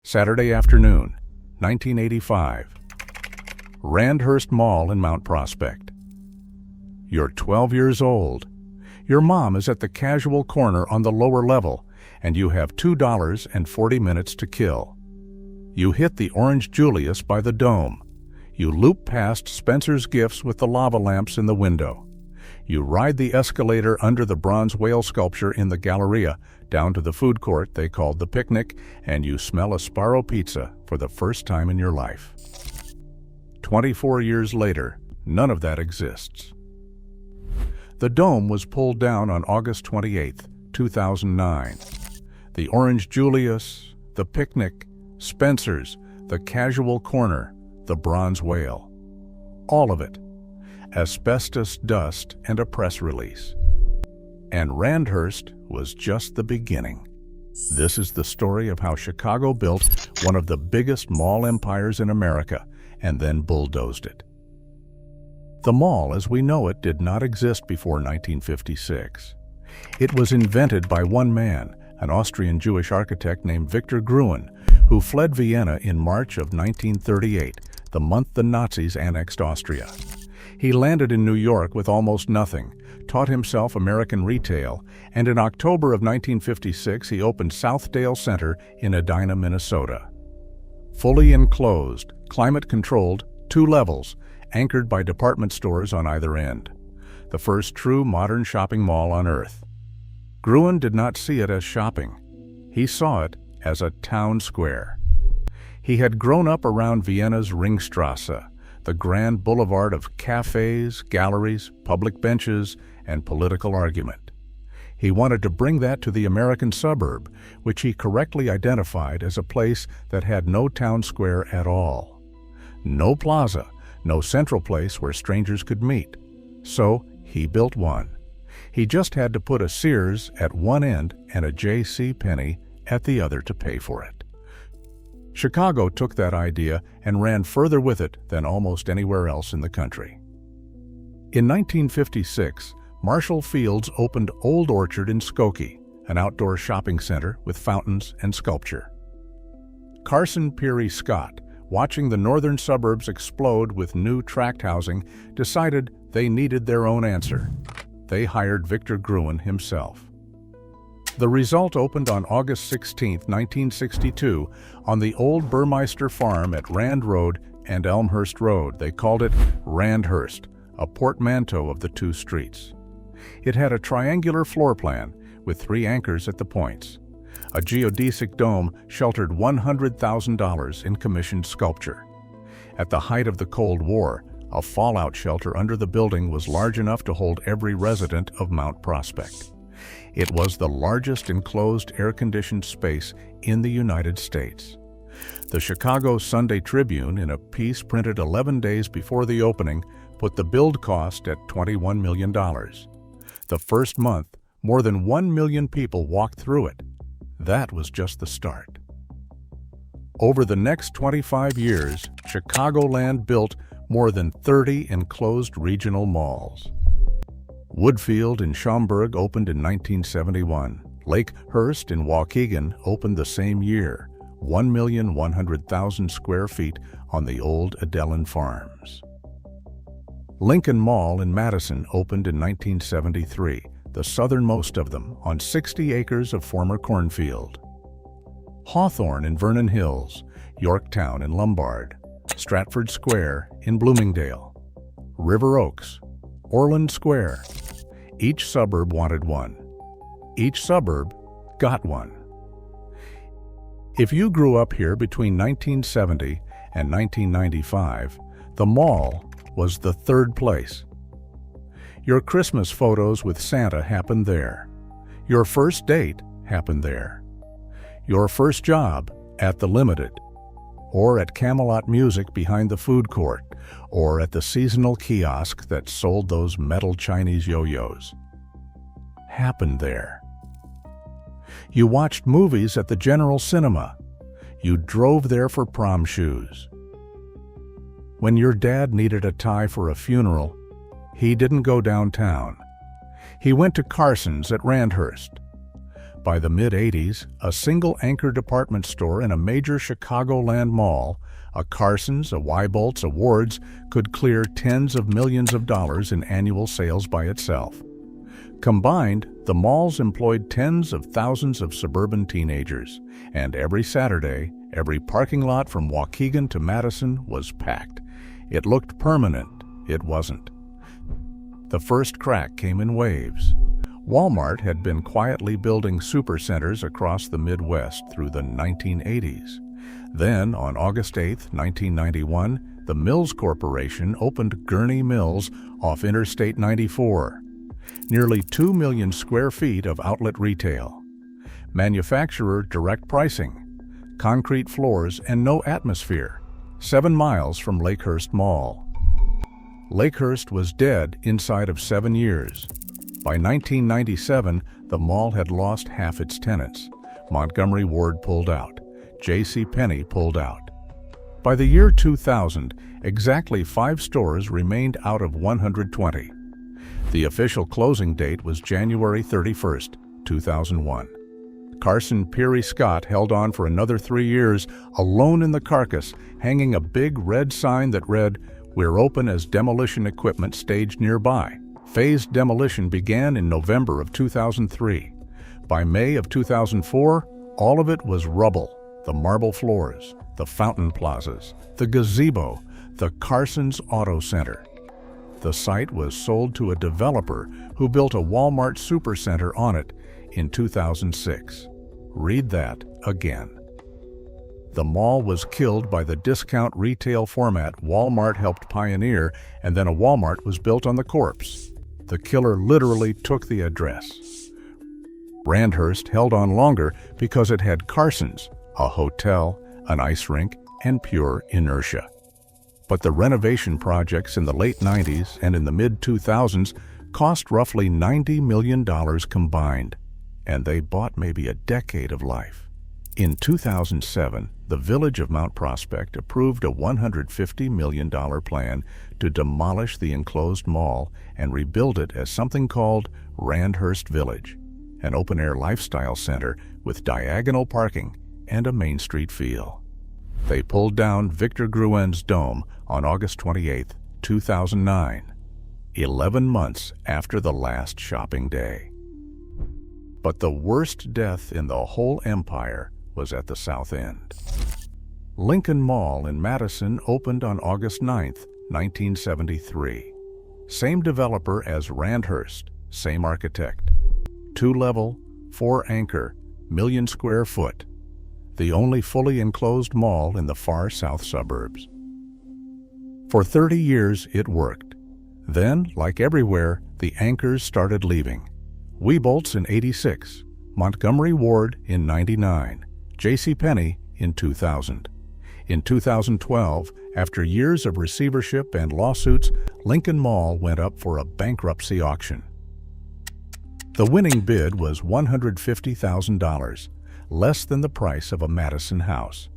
Saturday afternoon, 1985. Randhurst Mall in Mount Prospect. You're 12 years old. Your mom is at the casual corner on the lower level, and you have $2 and 40 minutes to kill. You hit the orange Julius by the dome. You loop past Spencer's Gifts with the lava lamps in the window. You ride the escalator under the bronze whale sculpture in the Galleria down to the food court they called the Picnic, and you smell a Sparrow pizza for the first time in your life. 24 years later, none of that exists. The dome was pulled down on August 28, 2009. The orange Julius, the Picnic, Spencer's, the casual corner, the bronze whale. All of it. Asbestos dust and a press release. And Randhurst was just the beginning. This is the story of how Chicago built one of the biggest mall empires in America and then bulldozed it. The mall as we know it did not exist before 1956. It was invented by one man, an Austrian Jewish architect named Victor Gruen, who fled Vienna in March of 1938, the month the Nazis annexed Austria. He landed in New York with almost nothing, taught himself American retail, and in October of 1956 he opened Southdale Center in Edina, Minnesota. Fully enclosed, climate-controlled, 2 levels, anchored by department stores on either end. The first true modern shopping mall on Earth. Gruen did not see it as shopping. He saw it as a town square. He had grown up around Vienna's Ringstrasse, the grand boulevard of cafes, galleries, public benches, and political argument. He wanted to bring that to the American suburb, which he correctly identified as a place that had no town square at all. No plaza, no central place where strangers could meet. So he built one. He just had to put a Sears at one end and a J.C. Penney at the other to pay for it. Chicago took that idea and ran further with it than almost anywhere else in the country. In 1956, Marshall Fields opened Old Orchard in Skokie, an outdoor shopping center with fountains and sculpture. Carson Peary Scott, watching the northern suburbs explode with new tract housing, decided they needed their own answer. They hired Victor Gruen himself. The result opened on August 16, 1962, on the old Burmeister Farm at Rand Road and Elmhurst Road. They called it Randhurst, a portmanteau of the 2 streets. It had a triangular floor plan with 3 anchors at the points. A geodesic dome sheltered $100,000 in commissioned sculpture. At the height of the Cold War, a fallout shelter under the building was large enough to hold every resident of Mount Prospect. It was the largest enclosed air-conditioned space in the United States. The Chicago Sunday Tribune, in a piece printed 11 days before the opening, put the build cost at $21 million. The first month, more than 1 million people walked through it. That was just the start. Over the next 25 years, Chicagoland built more than 30 enclosed regional malls. Woodfield in Schaumburg opened in 1971. Lake Hurst in Waukegan opened the same year, 1,100,000 square feet on the old Adelin Farms. Lincoln Mall in Madison opened in 1973, the southernmost of them, on 60 acres of former cornfield. Hawthorne in Vernon Hills, Yorktown in Lombard, Stratford Square in Bloomingdale, River Oaks, Orland Square. Each suburb wanted one. Each suburb got one. If you grew up here between 1970 and 1995, the mall was the 3rd place. Your Christmas photos with Santa happened there. Your first date happened there. Your first job at the Limited, or at Camelot Music behind the food court, or at the seasonal kiosk that sold those metal Chinese yo-yos. Happened there. You watched movies at the General Cinema. You drove there for prom shoes. When your dad needed a tie for a funeral, he didn't go downtown. He went to Carson's at Randhurst. By the mid-'80s, a single anchor department store in a major Chicagoland mall, a Carson's, a Weibolt's, a Ward's, could clear tens of millions of dollars in annual sales by itself. Combined, the malls employed tens of thousands of suburban teenagers, and every Saturday, every parking lot from Waukegan to Madison was packed. It looked permanent. It wasn't. The first crack came in waves. Walmart had been quietly building supercenters across the Midwest through the 1980s. Then, on August 8, 1991, the Mills Corporation opened Gurney Mills off Interstate 94. Nearly 2 million square feet of outlet retail. Manufacturer direct pricing. Concrete floors and no atmosphere. 7 miles from Lakehurst Mall. Lakehurst was dead inside of 7 years. By 1997, the mall had lost half its tenants. Montgomery Ward pulled out. JCPenney pulled out. By the year 2000, exactly 5 stores remained out of 120. The official closing date was January 31, 2001. Carson Peary Scott held on for another 3 years, alone in the carcass, hanging a big red sign that read, "We're open as demolition equipment staged nearby." Phased demolition began in November of 2003. By May of 2004, all of it was rubble. The marble floors, the fountain plazas, the gazebo, the Carson's Auto Center. The site was sold to a developer who built a Walmart supercenter on it in 2006. Read that again. The mall was killed by the discount retail format Walmart helped pioneer, and then a Walmart was built on the corpse. The killer literally took the address. Randhurst held on longer because it had Carson's, a hotel, an ice rink, and pure inertia. But the renovation projects in the late 90s and in the mid-2000s cost roughly $90 million combined, and they bought maybe a decade of life. In 2007, the village of Mount Prospect approved a $150 million plan to demolish the enclosed mall and rebuild it as something called Randhurst Village, an open-air lifestyle center with diagonal parking and a Main Street feel. They pulled down Victor Gruen's dome on August 28, 2009, 11 months after the last shopping day. But the worst death in the whole empire was at the south end. Lincoln Mall in Madison opened on August 9, 1973. Same developer as Randhurst, same architect. 2-level, 4-anchor, million square foot. The only fully enclosed mall in the far south suburbs. For 30 years it worked. Then, like everywhere, the anchors started leaving. Weibolt's in 86, Montgomery Ward in 99, JCPenney in 2000. In 2012, after years of receivership and lawsuits, Lincoln Mall went up for a bankruptcy auction. The winning bid was $150,000, less than the price of a Madison house.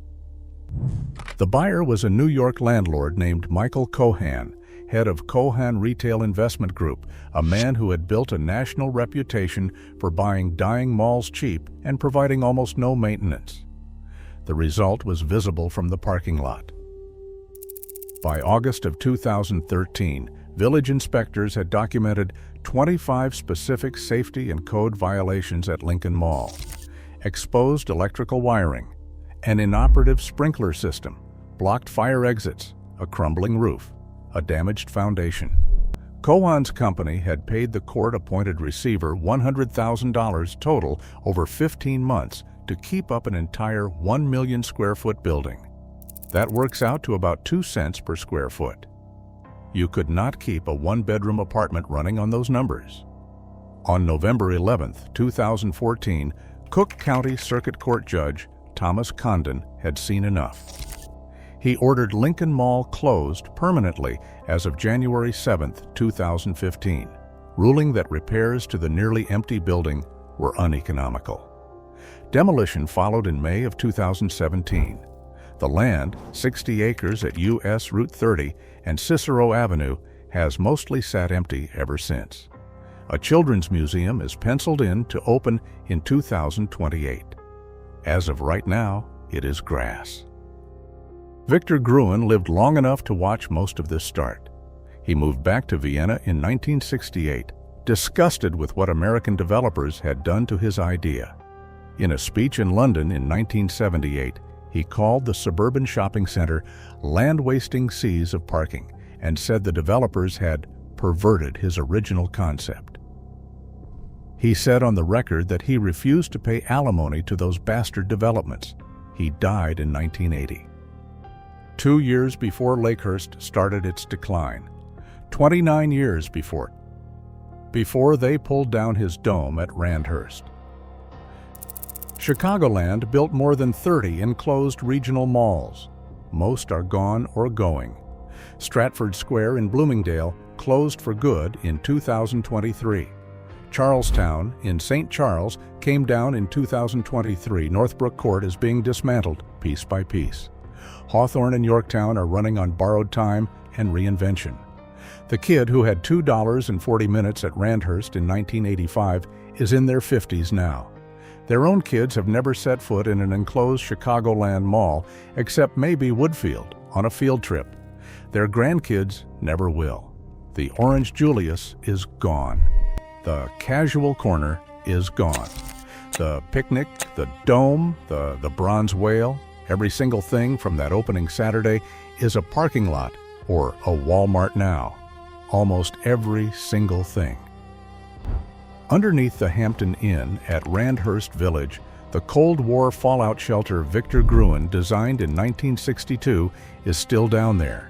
The buyer was a New York landlord named Michael Cohan, head of Cohan Retail Investment Group, a man who had built a national reputation for buying dying malls cheap and providing almost no maintenance. The result was visible from the parking lot. By August of 2013, village inspectors had documented 25 specific safety and code violations at Lincoln Mall. Exposed electrical wiring, an inoperative sprinkler system, blocked fire exits, a crumbling roof, a damaged foundation. Cohan's company had paid the court-appointed receiver $100,000 total over 15 months to keep up an entire 1 million square foot building. That works out to about 2 cents per square foot. You could not keep a 1-bedroom apartment running on those numbers. On November 11, 2014, Cook County Circuit Court Judge Thomas Condon had seen enough. He ordered Lincoln Mall closed permanently as of January 7, 2015, ruling that repairs to the nearly empty building were uneconomical. Demolition followed in May of 2017. The land, 60 acres at U.S. Route 30 and Cicero Avenue, has mostly sat empty ever since. A children's museum is penciled in to open in 2028. As of right now, it is grass. Victor Gruen lived long enough to watch most of this start. He moved back to Vienna in 1968, disgusted with what American developers had done to his idea. In a speech in London in 1978, he called the suburban shopping center land-wasting seas of parking and said the developers had perverted his original concept. He said on the record that he refused to pay alimony to those bastard developments. He died in 1980. 2 years before Lakehurst started its decline, 29 years before they pulled down his dome at Randhurst. Chicagoland built more than 30 enclosed regional malls. Most are gone or going. Stratford Square in Bloomingdale closed for good in 2023. Charlestown in St. Charles came down in 2023. Northbrook Court is being dismantled piece by piece. Hawthorne and Yorktown are running on borrowed time and reinvention. The kid who had $2.40 at Randhurst in 1985 is in their 50s now. Their own kids have never set foot in an enclosed Chicagoland mall except maybe Woodfield on a field trip. Their grandkids never will. The Orange Julius is gone. The Casual Corner is gone. The picnic, the dome, the bronze whale, every single thing from that opening Saturday is a parking lot or a Walmart now. Almost every single thing. Underneath the Hampton Inn at Randhurst Village, the Cold War fallout shelter Victor Gruen designed in 1962 is still down there.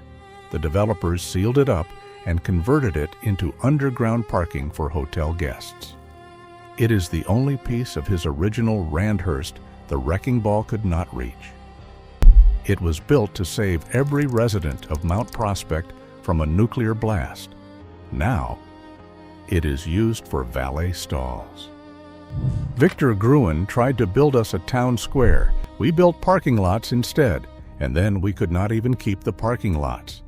The developers sealed it up and converted it into underground parking for hotel guests. It is the only piece of his original Randhurst the wrecking ball could not reach. It was built to save every resident of Mount Prospect from a nuclear blast. Now, it is used for valet stalls. Victor Gruen tried to build us a town square. We built parking lots instead, and then we could not even keep the parking lots.